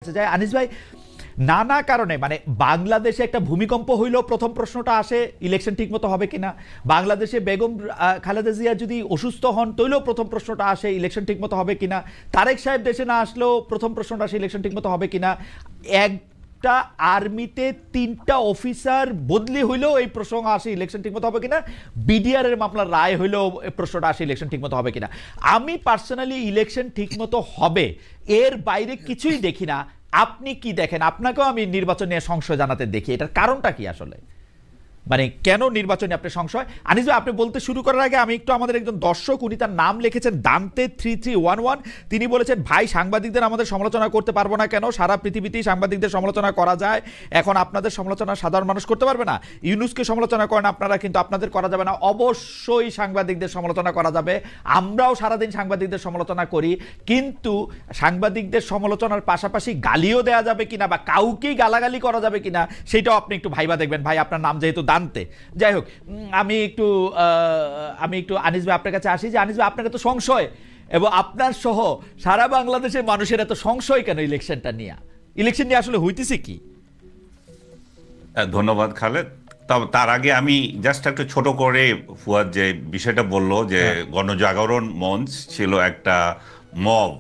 যায় আনিস ভাই, নানা কারণে মানে বাংলাদেশে একটা ভূমিকম্প হইলেও প্রথম প্রশ্নটা আসে ইলেকশন ঠিকমতো হবে কিনা। বাংলাদেশে বেগম খালেদা জিয়া যদি অসুস্থ হন তৈলেও প্রথম প্রশ্নটা আসে ইলেকশন ঠিকমতো হবে কিনা। তারেক সাহেব দেশে না আসলেও প্রথম প্রশ্নটা আসে ইলেকশন ঠিকমতো হবে কিনা। একটা আর্মিতে 3টা অফিসার বদলি হইলেও এই প্রশ্ন আসে ইলেকশন ঠিকমতো হবে কিনা। বিডিআর এর মামলার রায় হইলেও প্রশ্নটা আসে ইলেকশন ঠিকমতো হবে কিনা। আমি পার্সোনালি ইলেকশন ঠিকমতো হবে এর বাইরে কিছুই দেখি না। আপনি কি দেখেন? আপনাকেও আমি নির্বাচন নিয়ে সংশয় জানাতে দেখি, এটার কারণটা কি আসলে, মানে কেন নির্বাচনে আপনি সংশয়? আনিস ভাই, আপনি বলতে শুরু করার আগে আমি একটু আমাদের একজন দর্শক, উনি তার নাম লিখেছেন দান্তে 3311, তিনি বলেছেন ভাই সাংবাদিকদের আমাদের সমালোচনা করতে পারবো না কেন? সারা পৃথিবীতেই সাংবাদিকদের সমালোচনা করা যায়, এখন আপনাদের সমালোচনা সাধারণ মানুষ করতে পারবে না? ইউনুসকে সমালোচনা করেন আপনারা, কিন্তু আপনাদের করা যাবে না। অবশ্যই সাংবাদিকদের সমালোচনা করা যাবে, আমরাও সারাদিন সাংবাদিকদের সমালোচনা করি, কিন্তু সাংবাদিকদের সমালোচনার পাশাপাশি গালিও দেওয়া যাবে কিনা বা কাউকেই গালাগালি করা যাবে কিনা সেটাও আপনি একটু ভাইবা দেখবেন। ভাই আপনার নাম যেহেতু দান্তে, যাই হোক, আমি একটু আনিস ভাই আপনার কাছে আসি যে আনিস ভাই, আপনার এত সংশয় এবং আপনার সহ সারা বাংলাদেশের মানুষের এত সংশয় কেন ইলেকশনটা নিয়ে? ইলেকশন নিয়ে আসলে হইতেছে কি? ধন্যবাদ খালেদ। তার আগে আমি জাস্ট একটু ছোট করে ফুয়াদ যে বিষয়টা বললো যে গণজাগরণ মঞ্চ ছিল একটা মব,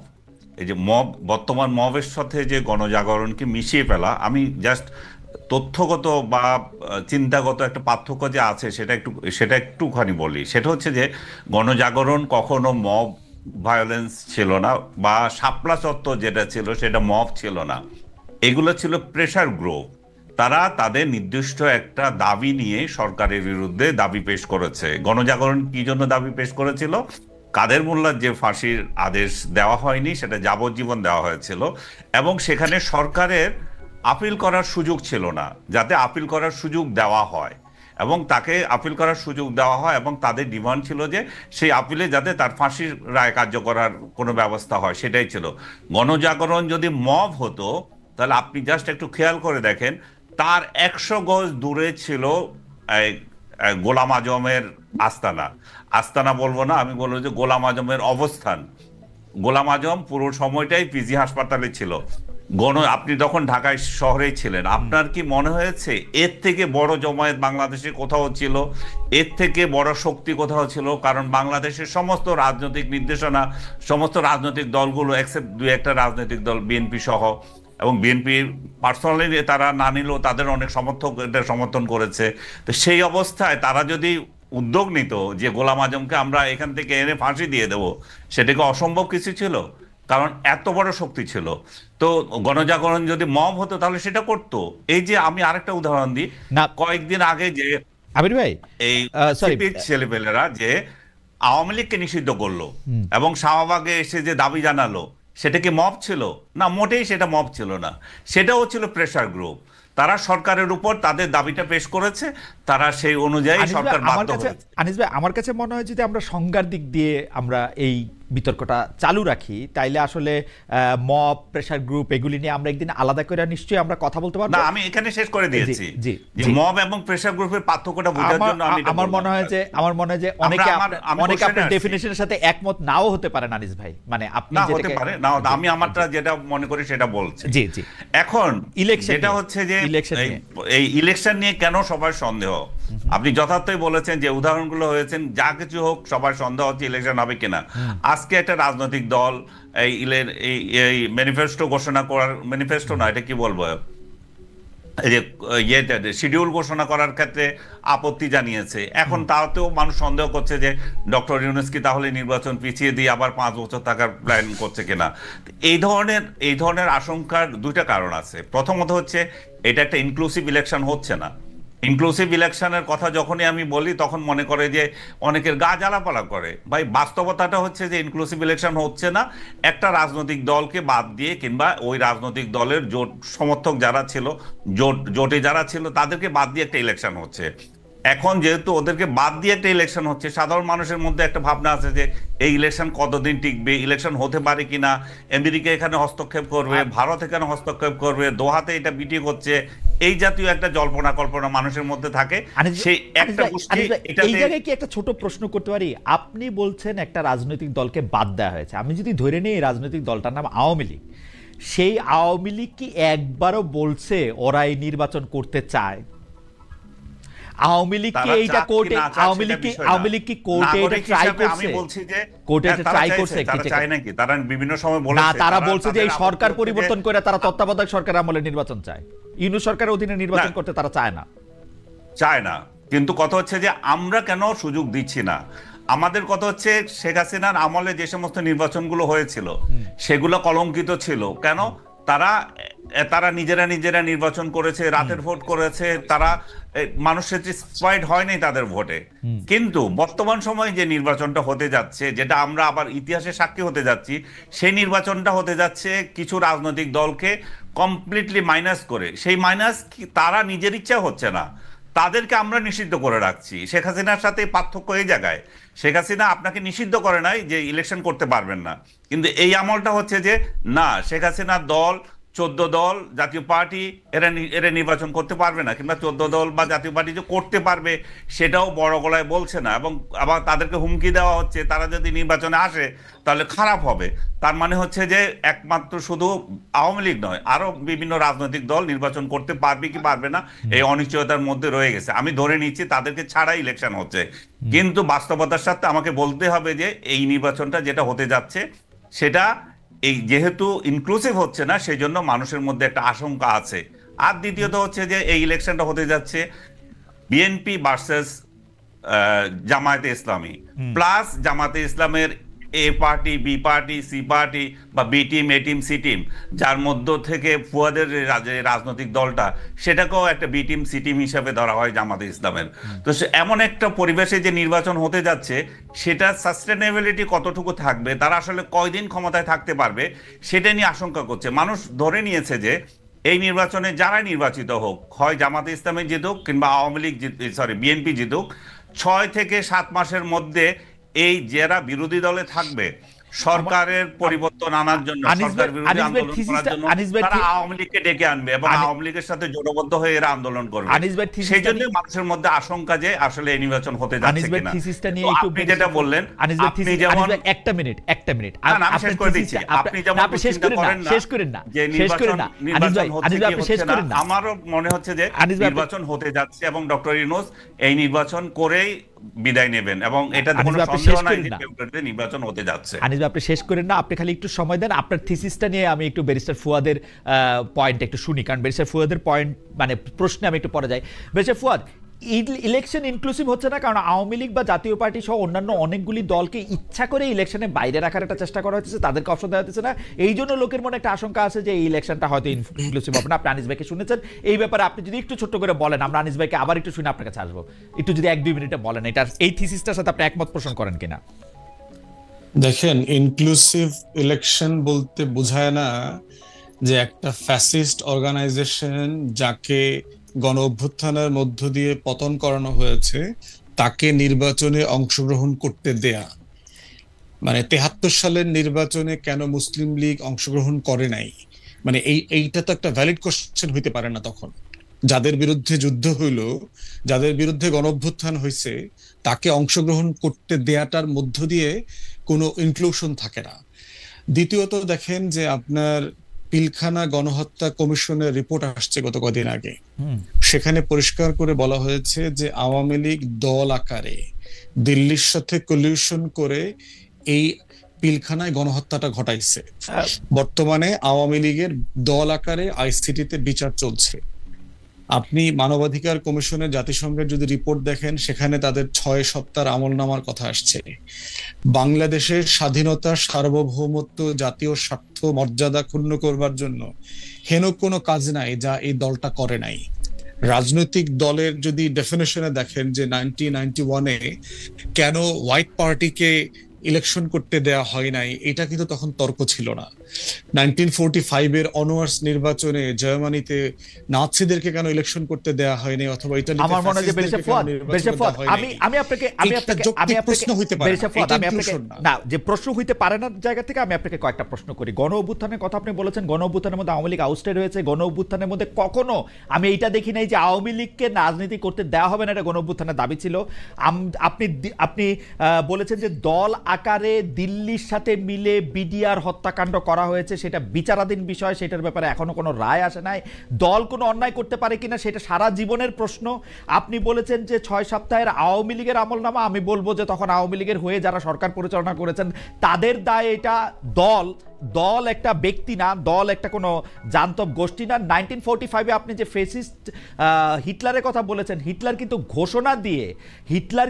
এই যে মব, বর্তমান মবের সাথে যে গণজাগরণকে মিশিয়ে ফেলা, আমি জাস্ট তথ্যগত বা চিন্তাগত একটা পার্থক্য যে আছে সেটা একটুখানি বলি। সেটা হচ্ছে যে গণজাগরণ কখনো মব ভায়োলেন্স ছিল না, বা শাপলা চত্বর যেটা ছিল সেটা মব ছিল না, এগুলো ছিল প্রেসার গ্রুপ। তারা তাদের নির্দিষ্ট একটা দাবি নিয়ে সরকারের বিরুদ্ধে দাবি পেশ করেছে। গণজাগরণ কি জন্য দাবি পেশ করেছিল? কাদের মোল্লার যে ফাঁসির আদেশ দেওয়া হয়নি, সেটা যাবজ্জীবন দেওয়া হয়েছিল, এবং সেখানে সরকারের আপিল করার সুযোগ ছিল না, যাতে আপিল করার সুযোগ দেওয়া হয় এবং তাকে আপিল করার সুযোগ দেওয়া হয়, এবং তাদের ডিমান্ড ছিল যে সেই আপিলে যাতে তার ফাঁসির রায় কার্যকরার কোনো ব্যবস্থা হয়, সেটাই ছিল। গণজাগরণ যদি মব হতো তাহলে আপনি জাস্ট একটু খেয়াল করে দেখেন, তার 100 গজ দূরে ছিল গোলাম আজমের আস্তানা বলবো না, আমি বলবো যে গোলাম আজমের অবস্থান। গোলাম আজম পুরো সময়টাই পিজি হাসপাতালে ছিল। আপনি তখন ঢাকায় শহরেই ছিলেন, আপনার কি মনে হয়েছে এর থেকে বড় জমায়েত বাংলাদেশে কোথাও ছিল? এর থেকে বড় শক্তি কোথাও ছিল? কারণ বাংলাদেশের সমস্ত রাজনৈতিক নির্দেশনা, সমস্ত রাজনৈতিক দলগুলো এক্সেপ্ট 2-1টা রাজনৈতিক দল, বিএনপি সহ, এবং বিএনপি পার্সোনালি তারা না নিলেও তাদের অনেক সমর্থক এটা সমর্থন করেছে। তো সেই অবস্থায় তারা যদি উদ্যোগ নিত যে গোলাম আজমকে আমরা এখান থেকে এনে ফাঁসি দিয়ে দেব, সেটাকে অসম্ভব কিছু ছিল, কারণ এত বড় শক্তি ছিল। তো গণজাগরণ যদি মব হতো তাহলে সেটা করতো। এই যে আমি আরেকটা উদাহরণ দিই, কয়েকদিন আগে যে আবির ভাই, এই ছেলেপেলেরা যে আওয়ামী লীগকে নিষিদ্ধ করলো এবং শাহবাগে এসে যে দাবি জানালো, সেটা কি মব ছিল? না, মোটেই সেটা মব ছিল না, সেটাও ছিল প্রেসার গ্রুপ। তারা সরকারের উপর তাদের দাবিটা পেশ করেছে, তারা সেই অনুযায়ী সরকার বাধ্য হয়েছে। আনিস ভাই, আমার কাছে মনে হয় যদি আমরা সংজ্ঞার দিক দিয়ে আমরা এই বিতর্কটা চালু রাখি, তাইলে আসলে মব, প্রেসার গ্রুপ এগুলি নিয়ে আমরা একদিন আলাদা করে নিশ্চয়ই আমরা কথা বলতে পারবো। না, আমি এখানে শেষ করে দিয়েছি যে মব এবং প্রেসার গ্রুপের পার্থক্যটা বোঝার জন্য আমার মনে হয় যে অনেকে আপনার ডেফিনিশনের সাথে একমত নাও হতে পারেন আনিস ভাই, মানে আপনি হতে পারে না, আমি আমারটা যেটা মনে করি সেটা বলছি। জি জি। এখন যেটা হচ্ছে যে এই ইলেকশন নিয়ে কেন সবার সন্দেহ, আপনি যথার্থই বলেছেন যে উদাহরণগুলো হয়েছেন, যা কিছু হোক সবার সন্দেহ হচ্ছে ইলেকশন হবে কিনা। আজকে একটা রাজনৈতিক দল এই ম্যানিফেস্টো ঘোষণা করার, ম্যানিফেস্টো না, এটা কি বলবো, এই যে শিডিউল ঘোষণা করার ক্ষেত্রে আপত্তি জানিয়েছে। এখন তাতেও মানুষ সন্দেহ করছে যে ডক্টর ইউনূস কি তাহলে নির্বাচন পিছিয়ে দিয়ে আবার 5 বছর থাকার প্ল্যান করছে কিনা। এই ধরনের আশঙ্কার 2টা কারণ আছে। প্রথমত হচ্ছে এটা একটা ইনক্লুসিভ ইলেকশন হচ্ছে না। ইনক্লুসিভ ইলেকশনের কথা যখনই আমি বলি তখন মনে করে যে অনেকের গা জ্বালাপালা করে। ভাই, বাস্তবতাটা হচ্ছে যে ইনক্লুসিভ ইলেকশন হচ্ছে না। একটা রাজনৈতিক দলকে বাদ দিয়ে, কিংবা ওই রাজনৈতিক দলের জোট সমর্থক যারা ছিল, জোটে যারা ছিল, তাদেরকে বাদ দিয়ে একটা ইলেকশন হচ্ছে। এখন যেহেতু ওদেরকে বাদ দিয়ে একটা ইলেকশন হচ্ছে, সাধারণ মানুষের মধ্যে একটা ভাবনা আছে যে এই ইলেকশন কতদিন টিকবে, ইলেকশন হতে পারে কিনা, আমেরিকা এখানে হস্তক্ষেপ করবে, ভারত এখানে হস্তক্ষেপ করবে, দোহাতে এটা মিটিং হচ্ছে, এই জাতীয় একটা জল্পনা কল্পনা মানুষের মধ্যে থাকে। সেই একটা এই জায়গায় কি একটা ছোট প্রশ্ন করতে পারি? আপনি বলছেন একটা রাজনৈতিক দলকে বাদ দেওয়া হয়েছে, আমি যদি ধরে নিই এই রাজনৈতিক দলটার নাম আওয়ামী লীগ, সেই আওয়ামী লীগ কি একবারও বলছে ওরা এই নির্বাচন করতে চায়? আওয়ামী লীগ কি এইটা কোর্টে, আওয়ামী লীগ কি কোর্টে এটা ট্রাই করছে? আমি বলছি যে কোর্টে এটা ট্রাই করছে কি? চায় নাকি? তারা বিভিন্ন সময় বলেছে, না, তারা বলছে যে এই সরকার পরিবর্তন করে তারা তত্ত্বাবধায়ক সরকার আমলে নির্বাচন চায়। ইউনূস সরকারের অধীনে নির্বাচন করতে তারা চায় না। চায় না, কিন্তু কথা হচ্ছে যে আমরা কেন সুযোগ দিচ্ছি না? আমাদের কথা হচ্ছে শেখ হাসিনার আমলে যে সমস্ত নির্বাচনগুলো হয়েছিল সেগুলো কলঙ্কিত ছিল কেন? তারা নিজেরা নির্বাচন করেছে, রাতের ভোট করেছে, তারা মানুষ স্যাটিসফাইড হয়নি তাদের ভোটে। কিন্তু বর্তমান সময়ে যে নির্বাচনটা হতে যাচ্ছে, যেটা আমরা আবার ইতিহাসে সাক্ষী হতে যাচ্ছি, সেই নির্বাচনটা হতে যাচ্ছে কিছু রাজনৈতিক দলকে কমপ্লিটলি মাইনাস করে। সেই মাইনাস তারা নিজের ইচ্ছা হচ্ছে না, তাদেরকে আমরা নিষিদ্ধ করে রাখছি। শেখ হাসিনার সাথে পার্থক্য এই জায়গায়, শেখ হাসিনা আপনাকে নিষিদ্ধ করে নাই যে ইলেকশন করতে পারবেন না, কিন্তু এই আমলটা হচ্ছে যে না, শেখ হাসিনার দল 14 দল জাতীয় পার্টি এরা নির্বাচন করতে পারবে না, কিংবা 14 দল বা জাতীয় পার্টি যে করতে পারবে সেটাও বড় গলায় বলছে না, এবং আবার তাদেরকে হুমকি দেওয়া হচ্ছে তারা যদি নির্বাচনে আসে তাহলে খারাপ হবে। তার মানে হচ্ছে যে একমাত্র শুধু আওয়ামী লীগ নয়, আরো বিভিন্ন রাজনৈতিক দল নির্বাচন করতে পারবে কি পারবে না এই অনিশ্চয়তার মধ্যে রয়ে গেছে। আমি ধরে নিচ্ছি তাদেরকে ছাড়াই ইলেকশন হচ্ছে, কিন্তু বাস্তবতার সাথে আমাকে বলতে হবে যে এই নির্বাচনটা যেটা হতে যাচ্ছে সেটা এই যেহেতু ইনক্লুসিভ হচ্ছে না, সেই জন্য মানুষের মধ্যে একটা আশঙ্কা আছে। আর দ্বিতীয়ত হচ্ছে যে এই ইলেকশনটা হতে যাচ্ছে বিএনপি ভার্সেস জামায়াতে ইসলামী, প্লাস জামায়াতে ইসলামের A party, B party, C party বা B team, A team, C team, যার মধ্য থেকে ফুয়াদের রাজনৈতিক দলটা সেটাকেও একটা বি টিম, সি টিম হিসাবে ধরা হয় জামাতে ইসলামের। তো এমন একটা পরিবেশে যে নির্বাচন হতে যাচ্ছে, সেটা সাস্টেনেবিলিটি কতটুকু থাকবে, তারা আসলে কয়দিন ক্ষমতায় থাকতে পারবে, সেটা নিয়ে আশঙ্কা করছে। মানুষ ধরে নিয়েছে যে এই নির্বাচনে যারা নির্বাচিত হোক, হয় জামাতে ইসলামী জিতুক কিংবা আওয়ামী লীগ বিএনপি জিতুক, 6 থেকে 7 মাসের মধ্যে এই যারা বিরোধী দলে থাকবে সরকারের পরিবর্তন আনার জন্য, সরকার বিরোধী আন্দোলন করার জন্য তারা আওয়ামী লীগকে ডেকে আনবে এবং আওয়ামী লীগের সাথে জোটবদ্ধ হয়ে এরা আন্দোলন করবে। সেই জন্য মানুষের মধ্যে আশঙ্কা যে আসলে এই নির্বাচন হতে যাচ্ছে কিনা। আপনি যেটা বললেন, আপনি যেমন একটা মিনিট আমি শেষ করে দিচ্ছি, আপনি যেমন চিন্তা করেন না যে নির্বাচন হচ্ছে কি হচ্ছে না, আমারও মনে হচ্ছে যে নির্বাচন হতে যাচ্ছে এবং ডক্টর ইউনূস এই নির্বাচন করেই বিদায় নেবেন, এবং এটা কোনো সন্দেহ নাই যে ফেব্রুয়ারিতে নির্বাচন হতে যাচ্ছে। আনিস ভাই, আপনি শেষ করেন না, আপনি খালি একটু সময় দেন। আপনার থিসিসটা নিয়ে আমি একটু ব্যারিস্টার ফুয়াদের পয়েন্ট একটু শুনি, কারণ ব্যারিস্টার ফুয়াদের পয়েন্ট মানে প্রশ্নে আমি একটু পরে যাই। ব্যারিস্টার ফুয়াদ, ইলেকশন ইনক্লুসিভ হচ্ছে না কারণ আওয়ামী লীগ বা জাতীয় পার্টি সহ অন্যান্য অনেকগুলি দলকে ইচ্ছা করে ইলেকশনে বাইরে রাখার একটা চেষ্টা করা হচ্ছে, তাদেরকে অপশন দেওয়া হচ্ছে না। এই জন্য লোকের মনে একটা আশঙ্কা আছে যে এই ইলেকশনটা হয়তো ইনক্লুসিভ হবে না। আপনি আনিস ভাইকে শুনেছেন এই ব্যাপারে, আপনি যদি একটু ছোট্ট করে বলেন, আমরা আনিস ভাইকে আবার একটু শুনে আপনার কাছে আসবো, একটু যদি 1-2 মিনিটে বলেন এটা এই থিসিসটার সাথে আপনি একমত পোষণ করেন কিনা। দেখেন, ইনক্লুসিভ ইলেকশন বলতে বোঝায় না যে একটা ফ্যাসিস্ট অর্গানাইজেশন যাকে গণ অভ্যুত্থানের মধ্য দিয়ে পতন করানো হয়েছে তাকে নির্বাচনে অংশগ্রহণ করতে দেয়া। মানে 73 সালের নির্বাচনে কেন মুসলিম লীগ অংশগ্রহণ করে নাই, মানে এইটা তো একটা ভ্যালিড কোশ্চেন হইতে পারে না। তখন যাদের বিরুদ্ধে যুদ্ধ হইল, যাদের বিরুদ্ধে গণ অভ্যুত্থান হয়েছে, তাকে অংশগ্রহণ করতে দেয়াটার মধ্য দিয়ে কোনো ইনক্লুশন থাকে না। দ্বিতীয়ত দেখেন যে আপনার পিলখানা গণহত্যা কমিশনের রিপোর্ট আসছে গত কদিন আগে, সেখানে পরিষ্কার করে বলা হয়েছে যে আওয়ামী লীগ দল আকারে দিল্লির সাথে কলিউশন করে এই পিলখানায় গণহত্যাটা ঘটাইছে। বর্তমানে আওয়ামী লীগের দল আকারে আইসিটিতে বিচার চলছে। আপনি মানবাধিকার কমিশনের জাতিসংঘের যদি রিপোর্ট দেখেন, সেখানে তাদের 6 সপ্তাহের আমলনামার কথা আসছে। বাংলাদেশের স্বাধীনতা, সার্বভৌমত্ব, জাতীয় স্বার্থ, মর্যাদা ক্ষুণ্ণ করবার জন্য হেন কোনো কাজ নাই যা এই দলটা করে নাই। রাজনৈতিক দলের যদি ডেফিনেশনে দেখেন যে 1991-এ কেন হোয়াইট পার্টিকে ইলেকশন করতে দেয়া হয় নাই, এটা কিন্তু তখন তর্ক ছিল না। 1945-এর অনওয়ার্স নির্বাচনে জার্মানিতে নাৎসিদেরকে কেন ইলেকশন করতে দেয়া হয়নি, অথবা ইতালিতে আমার মনে হয় যে ব্যারিস্টার ফুয়াদ আমি আপনাকে প্রশ্ন হইতে পারে না, যে প্রশ্ন হইতে পারে না জায়গা থেকে আমি আপনাকে কয়েকটা প্রশ্ন করি। গণ অভ্যুত্থানের কথা আপনি বলেছেন, গণ অভ্যুত্থানের মধ্যে আওয়ামী লীগ আউটস্টেড হয়েছে। গণ অভ্যুত্থানের মধ্যে কখনো আমি এইটা দেখি নাই যে আওয়ামী লীগকে রাজনীতি করতে দেওয়া হবে না, এটা গণ অভ্যুত্থানের দাবি ছিল। আপনি বলেছেন যে দল আকারে দিল্লির সাথে মিলে বিডিআর হত্যাকাণ্ড করা করা হয়েছে সেটা বিচারাধীন বিষয়, সেটার ব্যাপারে এখনো কোনো রায় আসে নাই। দল কোনো অন্যায় করতে পারে কিনা সেটা সারা জীবনের প্রশ্ন। আপনি বলেছেন যে 6 সপ্তাহের আওয়ামী লীগের আমলনামা, আমি বলবো যে তখন আওয়ামী লীগের হয়ে যারা সরকার পরিচালনা করেছেন তাদের দায় এটা। দল একটা ব্যক্তি না, দল একটা কোনো জান্তব গোষ্ঠী না। 1945-এ আপনি যে ফেসিস্ট হিটলারের কথা বলেছেন, হিটলার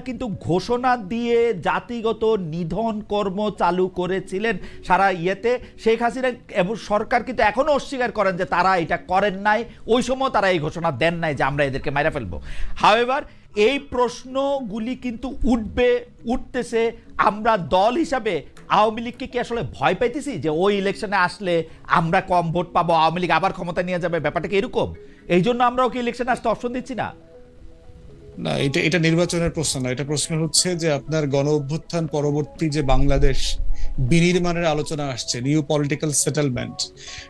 কিন্তু ঘোষণা দিয়ে জাতিগত নিধন কর্ম চালু করেছিলেন সারা ইয়েতে। শেখ হাসিনা এবং সরকার কিন্তু এখনো অস্বীকার করেন যে তারা এটা করেন নাই, ওই সময় তারা এই ঘোষণা দেন নাই যে আমরা এদেরকে মাইরা ফেলবো। হাওয়েভার এই প্রশ্নগুলি কিন্তু উঠতেছে। আমরা দল হিসাবে আওয়ামী লীগকে কি আসলে ভয় পাইতেছি যে ওই ইলেকশনে আসলে আমরা কম ভোট পাবো, আওয়ামী লীগ আবার ক্ষমতা নিয়ে যাবে, ব্যাপারটা কি এরকম? এই জন্য আমরা ওকে ইলেকশনে আসতে অপশন দিচ্ছি না? না, এটা নির্বাচনের প্রশ্ন না। এটা প্রশ্ন হচ্ছে যে আপনার গণ অভ্যুত্থান পরবর্তী যে বাংলাদেশ বিনির্মাণের আলোচনা আসছে, নিউ পলিটিক্যাল সেটেলমেন্ট,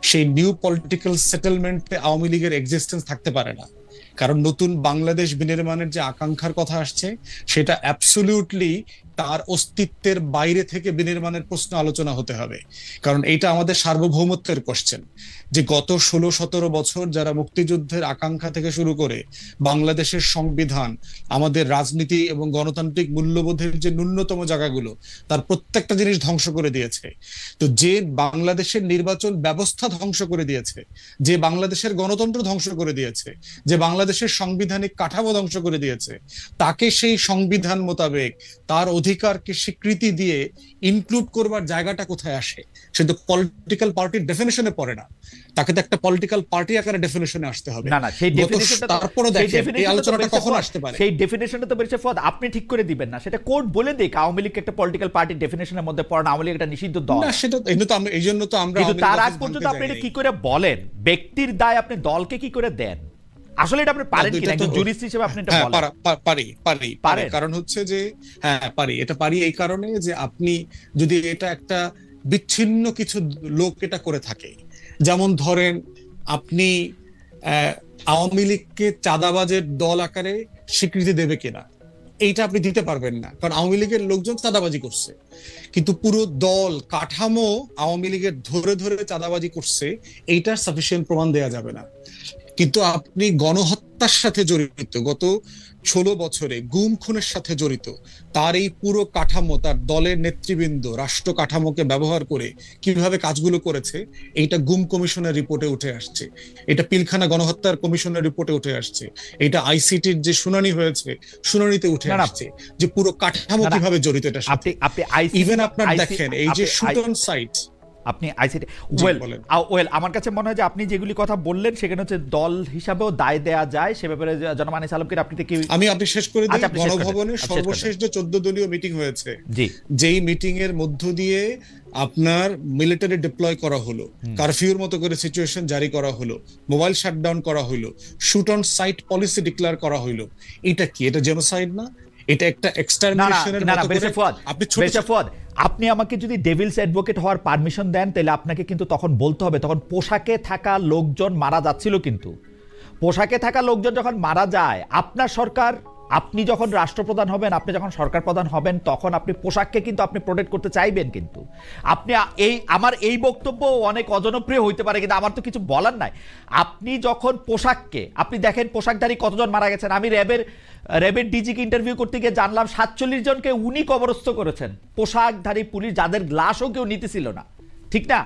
সেই নিউ পলিটিক্যাল সেটেলমেন্টে আওয়ামী লীগের এক্সিস্টেন্স থাকতে পারে না। কারণ নতুন বাংলাদেশ বিনির্মাণের যে আকাঙ্ক্ষার কথা আসছে সেটা অ্যাবসলিউটলি তার অস্তিত্বের বাইরে থেকে বিনির্মাণের প্রশ্ন আলোচনা হতে হবে। কারণ এটা আমাদের সার্বভৌমত্বের কোশ্চেন, যে গত 16-17 বছর যারা মুক্তিযুদ্ধের আকাঙ্ক্ষা থেকে শুরু করে বাংলাদেশের সংবিধান, আমাদের রাজনীতি এবং গণতান্ত্রিক মূল্যবোধের যে ন্যূনতম জায়গাগুলো, তার প্রত্যেকটা জিনিস ধ্বংস করে দিয়েছে। তো যে বাংলাদেশের নির্বাচন ব্যবস্থা ধ্বংস করে দিয়েছে, যে বাংলাদেশের গণতন্ত্র ধ্বংস করে দিয়েছে, যে বাংলাদেশের সাংবিধানিক কাঠামো ধ্বংস করে দিয়েছে, তাকে সেই সংবিধান মোতাবেক তার অধিকারকে স্বীকৃতি দিয়ে ইনক্লুড করবার জায়গাটা কোথায় আসে? সে তো পলিটিক্যাল পার্টির ডেফিনেশনে পড়ে না, তাকে তো একটা পলিটিক্যাল পার্টি আকারে ডেফিনেশনে আসতে হবে। না, সেই ডেফিনিশনটা তারপরে দেখেন এই আলোচনাটা কখন আসতে পারে। সেই ডেফিনিশনটা তো বেরিয়েছে ফদ, আপনি ঠিক করে দিবেন না, সেটা কোর্ট বলে দেখ আওয়ামী লীগ একটা পলিটিক্যাল পার্টির ডেফিনেশনের মধ্যে পড়ে না, আওয়ামী লীগ একটা নিষিদ্ধ দল না। সেটা এই জন্য তো আমরা কিন্তু তার আগ পর্যন্ত আপনি এটা কি করে বলেন? ব্যক্তির দায় আপনি দলকে কি করে দেন? আসলে এটা আপনি পারেন কি না একজন জুরিস্ট হিসেবে? আপনি এটা বলেন। পারি, কারণ হচ্ছে যে এটা পারি এই কারণে যে আপনি যদি এটা একটা বিচ্ছিন্ন কিছু লোক এটা করে থাকে, যেমন ধরেন আপনি আওয়ামী লীগকে চাঁদাবাজের দল আকারে স্বীকৃতি দেবে কিনা, এইটা আপনি দিতে পারবেন না, কারণ আওয়ামী লীগের লোকজন চাঁদাবাজি করছে। কিন্তু পুরো দল কাঠামো আওয়ামী লীগের ধরে ধরে চাঁদাবাজি করছে, এইটার সাফিসিয়েন্ট প্রমাণ দেয়া যাবে না। কিন্তু আপনি গণহত্যার সাথে জড়িত, গত 16 বছরে গুম খুনের সাথে জড়িত, তার এই পুরো কাঠামো, তার দলের নেতৃবৃন্দ রাষ্ট্র কাঠামোকে ব্যবহার করে কিভাবে কাজগুলো করেছে, এইটা গুম কমিশনের রিপোর্টে উঠে আসছে, এটা পিলখানা গণহত্যার কমিশনের রিপোর্টে উঠে আসছে, এটা আইসিটির যে শুনানি হয়েছে শুনানিতে উঠে আসছে, যে পুরো কাঠামো কিভাবে জড়িত এটার সাথে। ইভেন আপনার দেখেন এই যে শুট অন সাইট, আপনি আইসিটি আমার কাছে মনে হয় যে আপনি যেগুলি কথা বললেন সেখানে হচ্ছে দল হিসাবেও দায় দেয়া যায়, সে ব্যাপারে জনাব আনিস আলমগীর আপনি কি আমি শেষ করে দিই। গণভবনে সর্বশেষ যে 14 দলীয় মিটিং হয়েছে, যেই মিটিং এর মধ্য দিয়ে আপনার মিলিটারি ডিপ্লয় করা হলো, কারফিউর মতো করে সিচুয়েশন জারি করা হলো, মোবাইল শাটডাউন করা হলো, shoot on sight policy declare করা হলো, এটা কি? এটা জেনোসাইড না? এটা একটা এক্সটারমিনেশনের মতো করে আপনি আমাকে যদি ডেভিলস অ্যাডভোকেট হওয়ার পারমিশন দেন তাহলে আপনাকে কিন্তু তখন বলতে হবে তখন পোশাকে থাকা লোকজন মারা যাচ্ছিল, কিন্তু পোশাকে থাকা লোকজন যখন মারা যায়, আপনার সরকার, আপনি যখন রাষ্ট্রপ্রধান হবেন, আপনি যখন সরকার প্রধান হবেন, তখন আপনি পোশাককে কিন্তু আপনি প্রোটেক্ট করতে চাইবেন। কিন্তু আপনি আমার এই বক্তব্য অনেক অজনপ্রিয় হইতে পারে, কিন্তু আমার তো কিছু বলার নাই। আপনি যখন পোশাককে, আপনি দেখেন পোশাকধারী কতজন মারা গেছেন। আমি র্যাবের ডিজিকে ইন্টারভিউ করতে গিয়ে জানলাম 47 জনকে উনি কবরস্থ করেছেন, পোশাকধারী পুলিশ, যাদের গ্লাসও কেউ নিতেছিল না, ঠিক না?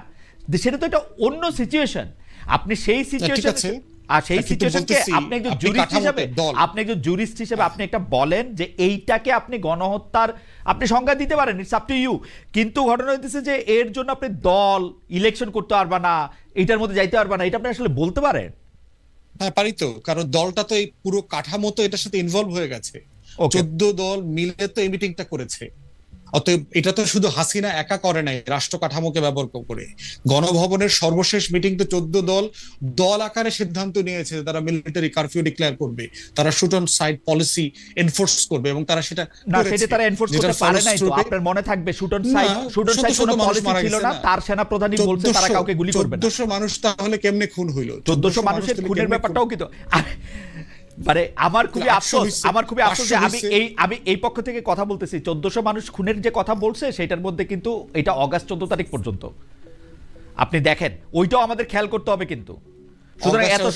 সেটা তো একটা অন্য সিচুয়েশন। আপনি সেই সিচুয়েশন আর সেই সিচুয়েশনকে আপনি একজন জুরিস্ট হিসেবে আপনি একটা বলেন যে এইটাকে আপনি গণহত্যার আপনি সংজ্ঞা দিতে পারেন, ইটস আপ টু ইউ। কিন্তু ঘটনা হইতেছে যে এর জন্য আপনি দল ইলেকশন করতে পারবা না, এটার মধ্যে যাইতে পারবা না, এটা আপনি আসলে বলতে পারেন? হ্যাঁ পারি তো, কারণ দলটা তো এই পুরো কাঠামো তো এটার সাথে ইনভলভ হয়ে গেছে। 14 দল মিলে তো এই মিটিংটা করেছে। অতএব এটা তো শুধু হাসিনা একা করে নাই, রাষ্ট্র কাঠামোকে ব্যবহার করে। গণভবনের সর্বশেষ মিটিং তো 14 দল আকারে সিদ্ধান্ত নিয়েছে তারা মিলিটারি কারফিউ ডিক্লেয়ার করবে, তারা shoot on sight policy enforce করবে, এবং তারা সেটা তারা এনফোর্স করতে পারে নাই। তো আপনার মনে থাকবে শুট অন সাইট কোনো পলিসি ছিল না, তার সেনা প্রধানই বলছে তারা কাউকে গুলি করবে না। 1400 মানুষ তাহলে কেমনে খুন হইলো? 1400 মানুষের খুনের ব্যাপারটাও কিন্তু মানে আমার খুবই আফসোস যে আমি এই পক্ষ থেকে কথা বলতেছি। 1400 মানুষ খুনের যে কথা বলছে সেটার মধ্যে কিন্তু এটা অগাস্ট 14 তারিখ পর্যন্ত। আপনি দেখেন ওইটাও আমাদের খেয়াল করতে হবে কিন্তু। সুতরাং এত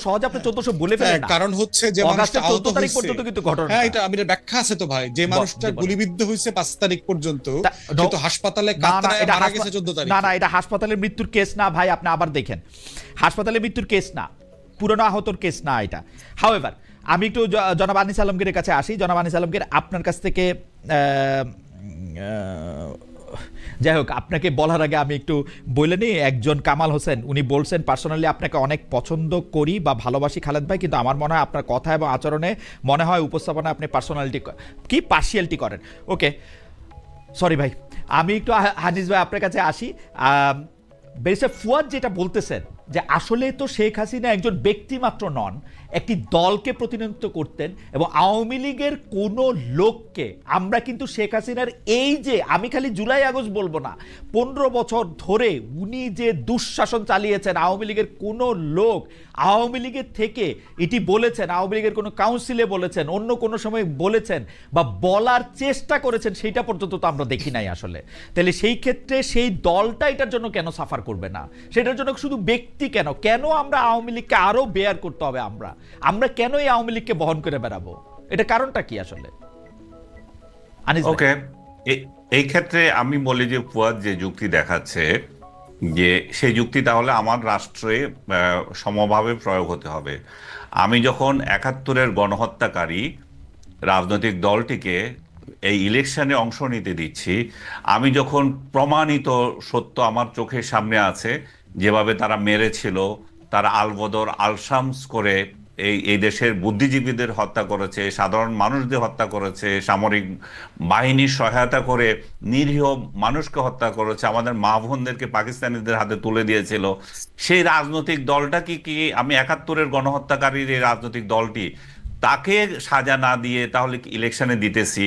সহজে আপনি 1400 বলে ফেলেন না। কারণ হচ্ছে যে মানুষটা আহত 14 তারিখ পর্যন্ত কিন্তু ঘটনা। হ্যাঁ, এটা আমি ব্যাখ্যা আছে তো ভাই, যে মানুষটা গুলিবিদ্ধ হয়েছে 5 তারিখ পর্যন্ত, কিন্তু হাসপাতালে কাতরায় মারা গেছে 14 তারিখ। না, এটা হাসপাতালের মৃত্যুর কেস না ভাই, আপনি আবার দেখেন, হাসপাতালের মৃত্যুর কেস না, পুরনো আহতর কেস না এটা। হাউএভার, আমি একটু জনাব আনিস আলমগীরের কাছে আসি। জনাব আনিস আলমগীর, আপনার কাছ থেকে যাই হোক, আপনাকে বলার আগে আমি একটু বলে নিই, একজন কামাল হোসেন উনি বলছেন, পার্সোনালি আপনাকে অনেক পছন্দ করি বা ভালোবাসি খালেদ ভাই, কিন্তু আমার মনে হয় আপনার কথা এবং আচরণে মনে হয় উপস্থাপনা আপনি পার্সিয়ালিটি করেন। ওকে, সরি ভাই, আমি একটু হানিস ভাই আপনার কাছে আসি। ব্যারিস্টার ফুয়াদ যেটা বলতেছেন যে আসলে তো শেখ হাসিনা একজন ব্যক্তি মাত্র নন, একটি দলকে প্রতিনিধিত্ব করতেন, এবং আওয়ামী লীগের কোনো লোককে আমরা কিন্তু শেখ হাসিনার এই যে, আমি খালি জুলাই আগস্ট বলবো না, 15 বছর ধরে উনি যে দুঃশাসন চালিয়েছেন, আওয়ামী লীগের কোনো লোক আওয়ামী লীগের থেকে এটি বলেছেন, আওয়ামী লীগের কোনো কাউন্সিলে বলেছেন, অন্য কোনো সময় বলেছেন বা বলার চেষ্টা করেছেন, সেইটা পর্যন্ত তো আমরা দেখি নাই আসলে। তাহলে সেই ক্ষেত্রে সেই দলটা এটার জন্য কেন সাফার করবে না? সেটার জন্য শুধু ব্যক্তি কেন আমরা আওয়ামী লীগকে আরো বেয়ার করতে হবে? আমরা কেন এই আওয়ামী লীগকে বহন করে বেড়াবো? এটা কারণটা কি আসলে? ওকে, এই ক্ষেত্রে আমি বলি যে ফুয়াদ যে যুক্তি দেখাচ্ছে, যে সেই যুক্তি তাহলে আমার রাষ্ট্রে সমভাবে প্রয়োগ হতে হবে। আমি যখন 71-এর গণহত্যাকারী রাজনৈতিক দলটিকে এই ইলেকশনে অংশ নিতে দিচ্ছি, আমি যখন প্রমাণিত সত্য আমার চোখের সামনে আছে, যেভাবে তারা মেরেছিল, তারা আলবদর আলশামস করে এই দেশের বুদ্ধিজীবীদের হত্যা করেছে, সাধারণ মানুষদের হত্যা করেছে, সামরিক বাহিনীর সহায়তা করে নিরীহ মানুষকে হত্যা করেছে, আমাদের মা বোনদেরকে পাকিস্তানিদের হাতে তুলে দিয়েছিল, সেই রাজনৈতিক দলটা কি আমি 71-এর গণহত্যাকারীর এই রাজনৈতিক দলটি, তাকে সাজা না দিয়ে তাহলে ইলেকশনে দিতেছি,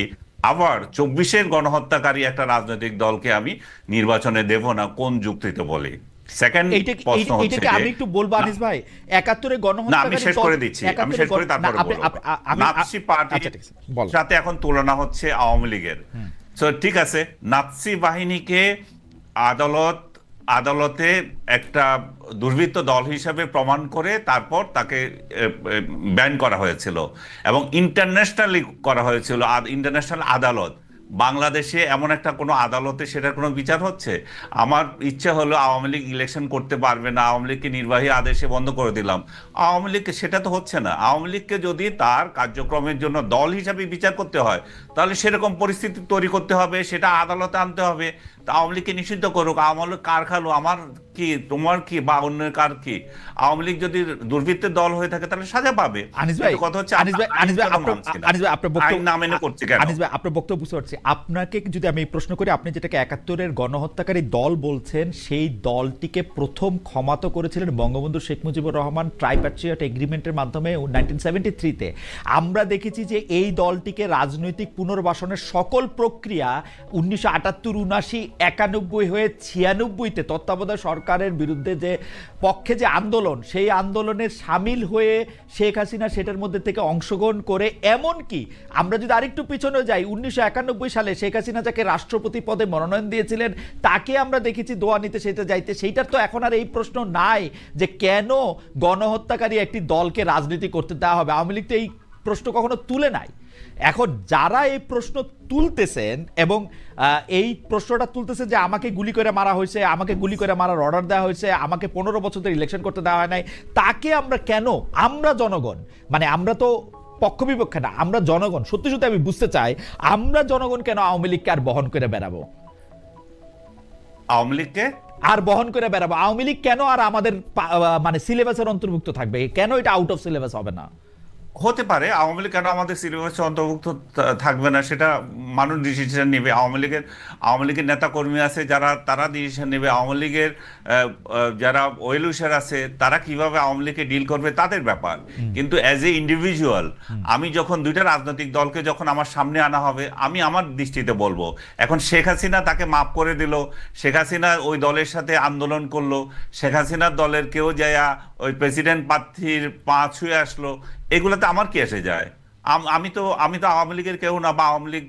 আবার 24-এর গণহত্যাকারী একটা রাজনৈতিক দলকে আমি নির্বাচনে দেব না, কোন যুক্তিতে বলি? সেকেন্ড প্রশ্ন হচ্ছে যে, আমি একটু বলবো আনিস ভাই, 71-এর গণহত্যাকারী, আমি শেষ করে দিচ্ছি, আমি শেষ করে তারপরে বলবো। নাৎসি পার্টির সাথে এখন তুলনা হচ্ছে আওয়ামী লীগের। সো ঠিক আছে, নাৎসি বাহিনীকে আদালতে একটা দুর্বৃত্ত দল হিসেবে প্রমাণ করে তারপর তাকে ব্যান করা হয়েছিল, এবং ইন্টারন্যাশনালি করা হয়েছিল, ইন্টারন্যাশনাল আদালত। বাংলাদেশে এমন একটা কোনো আদালতে সেটার কোনো বিচার হচ্ছে? আমার ইচ্ছা হলো আওয়ামী লীগ ইলেকশন করতে পারবে না, আওয়ামী লীগকে নির্বাহী আদেশে বন্ধ করে দিলাম, আওয়ামী লীগকে, সেটা তো হচ্ছে না। আওয়ামী লীগকে যদি তার কার্যক্রমের জন্য দল হিসাবে বিচার করতে হয়, তাহলে সেরকম পরিস্থিতি তৈরি করতে হবে, সেটা আদালতে আনতে হবে। তা আওয়ামী লীগকে নিষিদ্ধ করুক, আওয়ামী লীগ কার খালো, আমার কি, তোমার কি, বা অন্যের কার কি? আওয়ামী লীগ যদি দুর্বৃত্তের দল হয়ে থাকে তাহলে সাজা পাবে। কথা হচ্ছে আপনার বক্তব্য বুঝতে পারছি। আপনাকে যদি আমি প্রশ্ন করি, আপনি যেটাকে 71-এর গণহত্যাকারী দল বলছেন, সেই দলটিকে প্রথম ক্ষমা তো করেছিলেন বঙ্গবন্ধু শেখ মুজিবুর রহমান ট্রাইপ্যাট্রিয়ট এগ্রিমেন্টের মাধ্যমে 1973-তে। আমরা দেখেছি যে এই দলটিকে রাজনৈতিক পুনর্বাসনের সকল প্রক্রিয়া 1978, 79, 91 হয়ে 96-তে তত্ত্বাবধায়ক সরকারের বিরুদ্ধে যে পক্ষে যে আন্দোলন, সেই আন্দোলনে সামিল হয়ে শেখ হাসিনা সেটার মধ্যে থেকে অংশগ্রহণ করে, এমনকি আমরা যদি আরেকটু পিছনে যাই, 1991 সালে শেখ হাসিনা যাকে রাষ্ট্রপতি পদে মনোনয়ন দিয়েছিলেন, তাকে আমরা দেখেছি দোয়া নিতে সেটা যাইতে। সেইটার তো এখন আর এই প্রশ্ন নাই যে কেন গণহত্যাকারী একটি দলকে রাজনীতি করতে দেওয়া হবে। আওয়ামী লীগ তো এই প্রশ্ন কখনো তুলে নাই। এখন যারা এই প্রশ্ন তুলতেছেন এবং এই প্রশ্নটা তুলতেছে যে আমাকে গুলি করে মারা হয়েছে, আমাকে গুলি করে মারার অর্ডার দেওয়া হয়েছে, আমাকে 15 বছর ধরে ইলেকশন করতে দেওয়া হয় নাই, তাকে আমরা কেন, আমরা জনগণ, মানে আমরা তো পক্ষ বিপক্ষে না, আমরা জনগণ, সত্যি সত্যি আমি বুঝতে চাই, আমরা জনগণ কেন আওয়ামী লীগকে আর বহন করে বেড়াবো? আওয়ামী লীগকে আর বহন করে বেড়াবো? আওয়ামী লীগ কেন আর আমাদের মানে সিলেবাসের অন্তর্ভুক্ত থাকবে? কেন এটা আউট অফ সিলেবাস হবে না? হতে পারে আওয়ামী লীগ কেন আমাদের সিলেবাসে অন্তর্ভুক্ত থাকবে না, সেটা মানুষ ডিসিশন নেবে। আওয়ামী লীগের নেতা কর্মী আছে যারা, তারা ডিসিশন নেবে। আওয়ামী লীগের যারা ওয়েলউইশার আছে, তারা কিভাবে আওয়ামী লীগকে ডিল করবে তাদের ব্যাপার। কিন্তু অ্যাজ এ ইন্ডিভিজুয়াল, আমি যখন দুইটা রাজনৈতিক দলকে যখন আমার সামনে আনা হবে, আমি আমার দৃষ্টিতে বলবো, এখন শেখ হাসিনা তাকে মাফ করে দিল, শেখ হাসিনা ওই দলের সাথে আন্দোলন করলো, শেখ হাসিনার দলের কেউ যায় ওই প্রেসিডেন্ট প্রার্থীর পা ছুঁয়ে আসলো, এগুলোতে আমার কি এসে যায়? আমি তো আওয়ামী লীগের কেউ না, বা আওয়ামী লীগ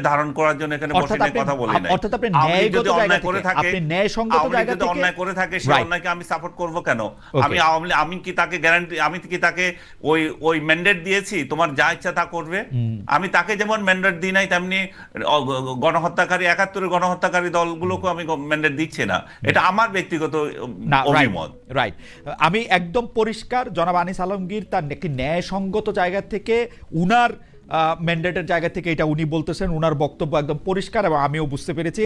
ধারণ করার জন্য এখানে বসে নিয়ে কথা বলি নাই। অর্থাৎ আপনি আওয়ামী লীগ ন্যায়গত যদি জায়গা অন্যায় থেকে, করে থাকে, আপনি ন্যায়সঙ্গত আওয়ামী লীগ জায়গা যদি থেকে অন্যায় করে থাকে, সেই Right. অন্যায়কে আমি সাপোর্ট করব কেন? Okay. আমি কি তাকে গ্যারান্টি, আমি কি তাকে ওই ম্যান্ডেট দিয়েছি তোমার যা ইচ্ছা তা করবে? আমি তাকে যেমন ম্যান্ডেট দিই নাই, তেমনি গণহত্যাকারী ৭১-এর গণহত্যাকারী দলগুলোকে আমি ম্যান্ডেট দিচ্ছি না। এটা আমার ব্যক্তিগত অভিমত। রাইট, আমি একদম পরিষ্কার, জনাব আনিস আলমগীর তার একটি ন্যায়সঙ্গত জায়গা থেকে, উনার ম্যান্ডেটের জায়গা থেকে এটা উনি বলতেছেন, উনার বক্তব্য একদম পরিষ্কার এবং আমিও বুঝতে পেরেছি।